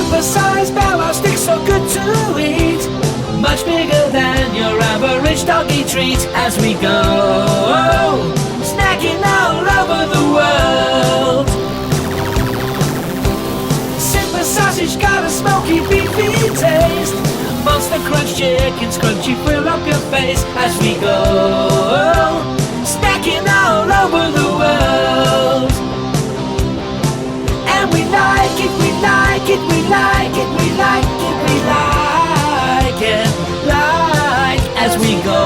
Super-sized Bow Wow sticks, so good to eat. Much bigger than your average doggy treat. As we go, snacking all over the world. Super sausage got a smoky, beefy taste. Monster Crunch chicken's crunchy, fill up your face. As we go, snacking all over the world. And we like it, we like it, we like it, we like it, we like it, like as we go,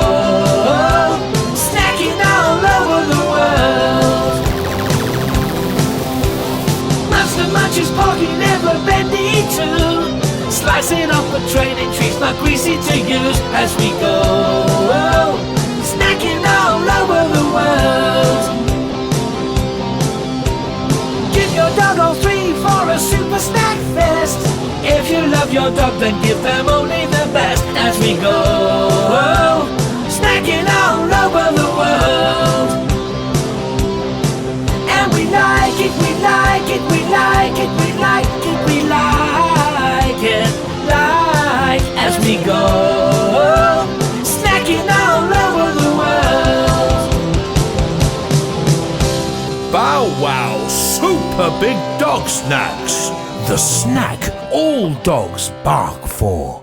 snacking all over the world. Monster Munch is porky, never bendy too. Slicing up a training treats, not greasy to use. As we go, snacking all over the world. Give your dog all three for a super snack fest. If you love your dog, then give them only the best. As we go, snacking all over the world. And we like it, we like it, we like it, we like it, we like it, like as we go, snacking all over the world. Bow Wow Super Big Dog Snacks. The snack all dogs bark for.